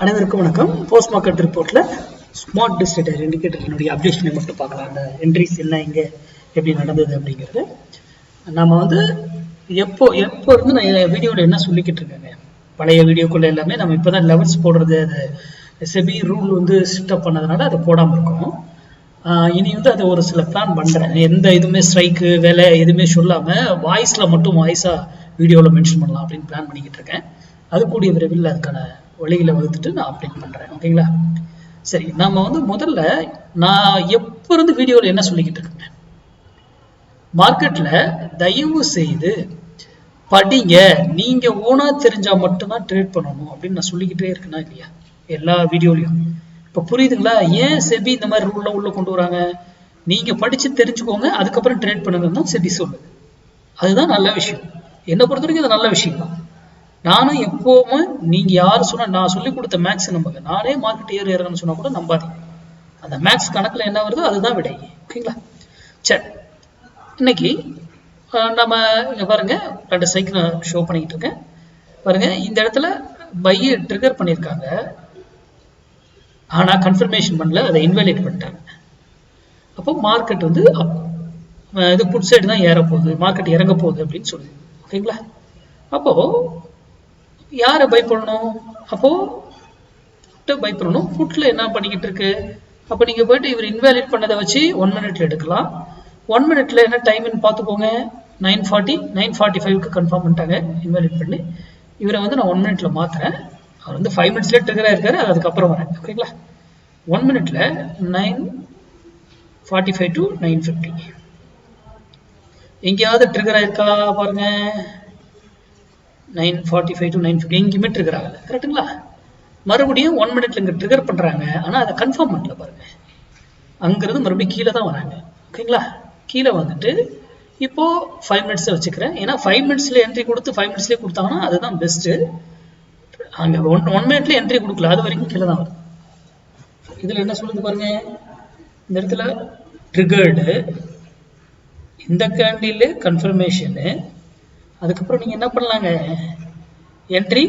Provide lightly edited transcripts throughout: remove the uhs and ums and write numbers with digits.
அனைவருக்கும் வணக்கம். Post market ரிப்போர்ட்ல ஸ்மார்ட் டிஸ்ட்ரிக்ட் இண்டிகேட்டர் அப்டேஷனை மட்டும் பார்க்கலாம். அந்த என்ட்ரிஸ் என்ன இங்க எப்படி நடந்தது அப்படிங்கிறது நம்ம எப்போ இருந்து நான் வீடியோவில் என்ன சொல்லிக்கிட்டு இருக்கேங்க. பழைய வீடியோக்குள்ள எல்லாமே நம்ம இப்போதான் லெவல்ஸ் போடுறது, அது செபி ரூல் ஸ்ட்ரிக்ட் பண்ணதுனால அதை போடாமல் இருக்கோம். இனி அதை ஒரு சில பிளான் பண்றேன். எந்த இதுவுமே ஸ்ட்ரைக்கு வேலை எதுவுமே சொல்லாம வாய்ஸ்ல மட்டும் வாய்ஸா வீடியோவில் மென்ஷன் பண்ணலாம் அப்படின்னு பிளான் பண்ணிக்கிட்டு இருக்கேன். அது கூடிய விரைவில் அதுக்கான வழிகளை வகுத்துட்டு நான் அப்டேட் பண்றேன். ஓகேங்களா? சரி, நாம முதல்ல நான் எப்ப இருந்து வீடியோவில் என்ன சொல்லிக்கிட்டு இருக்கேன், மார்க்கெட்ல தயவு செய்து படிங்க, நீங்க ஓனா தெரிஞ்சா மட்டும்தான் ட்ரேட் பண்ணணும் அப்படின்னு நான் சொல்லிக்கிட்டே இருக்கேனா இல்லையா எல்லா வீடியோலையும்? இப்ப புரியுதுங்களா ஏன் செபி இந்த மாதிரி ரூல்ல உள்ள கொண்டு வராங்க? நீங்க படிச்சு தெரிஞ்சுக்கோங்க, அதுக்கப்புறம் ட்ரேட் பண்ணுங்கன்னு தான் செபி சொல்லுது. அதுதான் நல்ல விஷயம். என்னை பொறுத்த வரைக்கும் அது நல்ல விஷயம் தான். நானும் எப்பவுமே நீங்க யாரு சொன்னா நான் சொல்லி கொடுத்த மேக்ஸ் நம்புங்க. நானே மார்க்கெட் ஏறு இறங்கன்னு சொன்னா கூட நம்பாதீங்க. அந்த மேக்ஸ் கணக்குல என்ன வருதோ அதுதான் விடை. ஓகேங்களா? சரி, இன்னைக்கு நம்ம இங்க பாருங்க, 2 சைக்கிள் ஷோ பண்ணிக்கிட்டு இருக்கேன் பாருங்க. இந்த இடத்துல பையை ட்ரிகர் பண்ணியிருக்காங்க, ஆனா கன்ஃபர்மேஷன் பண்ணல, அதை இன்வாலிட் பண்ணிட்டாங்க. அப்போ மார்க்கெட் இது புட் சைடு தான் ஏற போகுது, மார்க்கெட் இறங்க போகுது அப்படின்னு சொல்லுது. ஓகேங்களா? அப்போ யாரை பை பண்ணணும்? அப்போ பை பண்ணணும். புட்ல என்ன பண்ணிக்கிட்டு இருக்கு? அப்ப நீங்க போயிட்டு இவர் இன்வாலிட் பண்ணதை வச்சு 1 மினிட்ல எடுக்கலாம். 1 மினிட்ல என்ன டைம்னு பார்த்துக்கோங்க. 9:40 9:45க்கு கன்ஃபார்ம் பண்ணிட்டாங்க இன்வாலிட் பண்ணி. இவரை நான் 1 மினிட்ல மாத்துறேன். அவர் 5 மினிட்ஸ்ல ட்ரிகரா இருக்காரு, அதுக்கப்புறம் வரேன். ஓகேங்களா? 1 மினிட்ல 9:45 to 9:50 எங்கேயாவது ட்ரிகர் ஆயிருக்கா பாருங்க. 9:45 to 9:50 எங்கேயுமே ட்ரிகர் ஆகல. கரெக்டுங்களா? மறுபடியும் 1 மினிட்ல இங்க ட்ரிகர் பண்றாங்க, ஆனா அதை கன்ஃபார்ம் பண்ணல பாருங்க. அங்கிருந்து மறுபடியும் கீழே தான் வராங்க. ஓகேங்களா? கீழே வந்துட்டு இப்போ 5 மினிட்ஸ் வச்சுக்கிறேன். ஏன்னா 5 மினிட்ஸ்ல என்ட்ரி கொடுத்து 5 மினிட்ஸ்லேயே கொடுத்தாங்கன்னா அதுதான் பெஸ்ட். அங்க 1 மினிட்ல என்ட்ரி கொடுக்கல, அது வரைக்கும் கீழே தான் வருது. இதுல என்ன சொல்லுது பாருங்க, இந்த இடத்துல ட்ரிகர்டு, இந்த கேண்டில் கன்ஃபர்மேஷனு. அதுக்கப்புறம் நீங்க என்ன பண்ணலாங்க, என்ட்ரி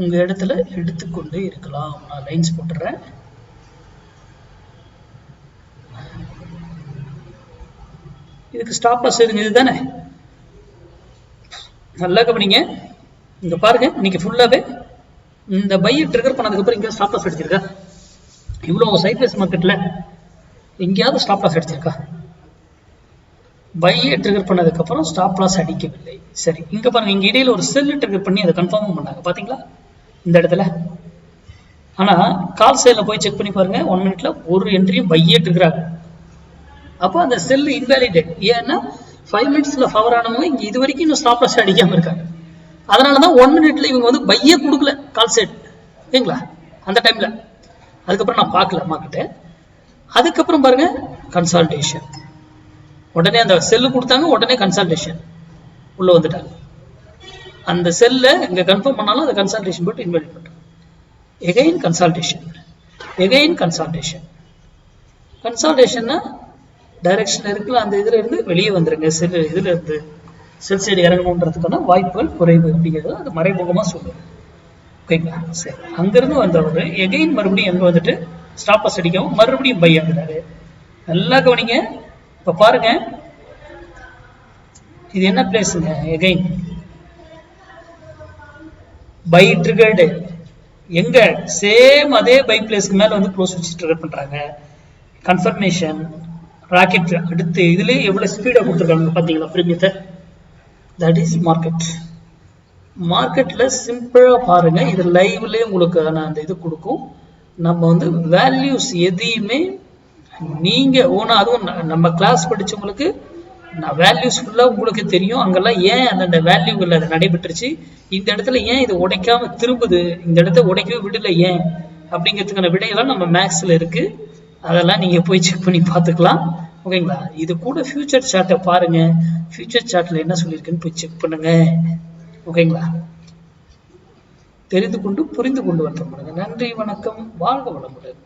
உங்க இடத்துல எடுத்துக்கொண்டு இருக்கலாம். நான் லைன்ஸ் போட்டுறேன். இதுக்கு ஸ்டாப் லாஸ் எதுங்க? இதுதானே. நல்லா கவனிங்க. இங்க பாருங்க, இன்னைக்கு ஃபுல்லாவே இந்த பையை ட்ரிகர் பண்ணதுக்கு அப்புறம் இங்க ஸ்டாப் லாஸ் அடிச்சிருக்கா? இவ்வளவு சைட்வேஸ் மார்க்கெட்ல எங்கேயாவது ஸ்டாப் லாஸ் அடிச்சிருக்கா? பையை ட்ரிகர் பண்ணதுக்கு அப்புறம் ஸ்டாப் லாஸ் அடிக்கவில்லை. சரி, இங்க பாருங்க, இங்க இடையில ஒரு செல் ட்ரிகர் பண்ணி அதை கன்ஃபார்ம் பண்ணாங்க பாத்தீங்களா இந்த இடத்துல. ஆனா கால் சைட்ல போய் செக் பண்ணி பாருங்க, 1 மினிட்ல ஒரு என்ட்ரியும் பையே ட்ரிகர் ஆகும். அப்போ அந்த செல் இன்வாலிடேட். ஏன்னா 5 மினிட்ஸ்ல ஃபவர் ஆனவங்க இங்க இது வரைக்கும் இன்னும் ஸ்டாப் லாஸ் அடிக்காம இருக்காங்க. அதனாலதான் 1 மினிட்ல இவங்க பையே கொடுக்கல கால் சைட். ஓகேங்களா? அந்த டைம்ல அதுக்கப்புறம் நான் பார்க்கல மார்க்கெட்டு. அதுக்கப்புறம் பாருங்க கன்சால்டேஷன், உடனே அந்த செல்லு கொடுத்தாங்க, உடனே கன்சல்டேஷன் உள்ள வந்துட்டாங்க. அந்த செல்ல இங்க கன்ஃபார்ம் பண்ணாலும் அந்த கன்சல்டேஷன் போட்டு இன்வாலிட் பண்றாங்க. Again consultation, again consultation. கன்சல்டேஷன்னா டைரக்ஷன் இருக்குல்ல, அந்த இதுல இருந்து வெளியே வந்துருங்க. செல் இதுல இருந்து செல் சைடு இறங்கணுன்றதுக்கான வாய்ப்புகள் குறைவு அப்படிங்கிறது அது மறைமுகமா சொல்லுது. ஓகேங்களா? சரி, அங்கிருந்து வந்தவர் எகைன் மறுபடியும் எங்க வந்துட்டு ஸ்டாப் லாஸ் அடிக்கவும் மறுபடியும் பை ஆகுறாரு. நல்லா கவனிங்க. இப்ப பாருங்க, இது என்ன பிளேஸ்ங்க? Again buy triggered. எங்க சேம் அதே பை பிளேஸ்க்கு மேல க்ளோஸ் வச்சு ட்ரிகர் பண்றாங்க. Confirmation rocket. அடுத்து இதுலயே எவ்வளவு ஸ்பீடா கொடுத்துருக்காங்க பாத்தீங்களா பிரீமியத்தை? That is market. மார்க்கெட்ல சிம்பிளா பாருங்க, இது லைவ்லயே உங்களுக்கு அந்த இது கொடுக்கும். நம்ம வேல்யூஸ் எதையுமே நீங்க ஓனா, அதுவும் நம்ம கிளாஸ் படிச்சவங்களுக்கு வேல்யூஸ் ஃபுல்லா உங்களுக்கு தெரியும். அங்கெல்லாம் ஏன் அந்த வேல்யூகள் அது நடைபெற்றுச்சு, இந்த இடத்துல ஏன் இது உடைக்காம திரும்புது, இந்த இடத்த உடைக்கவே விடல ஏன் அப்படிங்கிறதுக்கான விடையெல்லாம் நம்ம மேக்ஸ்ல இருக்கு. அதெல்லாம் நீங்க போய் செக் பண்ணி பார்த்துக்கலாம். ஓகேங்களா? இது கூட ஃபியூச்சர் சார்ட்டை பாருங்க, ஃபியூச்சர் சார்ட்ல என்ன சொல்லியிருக்குன்னு போய் செக் பண்ணுங்க. ஓகேங்களா? தெரிந்து கொண்டு புரிந்து கொண்டு வந்து. நன்றி, வணக்கம், வாழ்க வளமுடன்.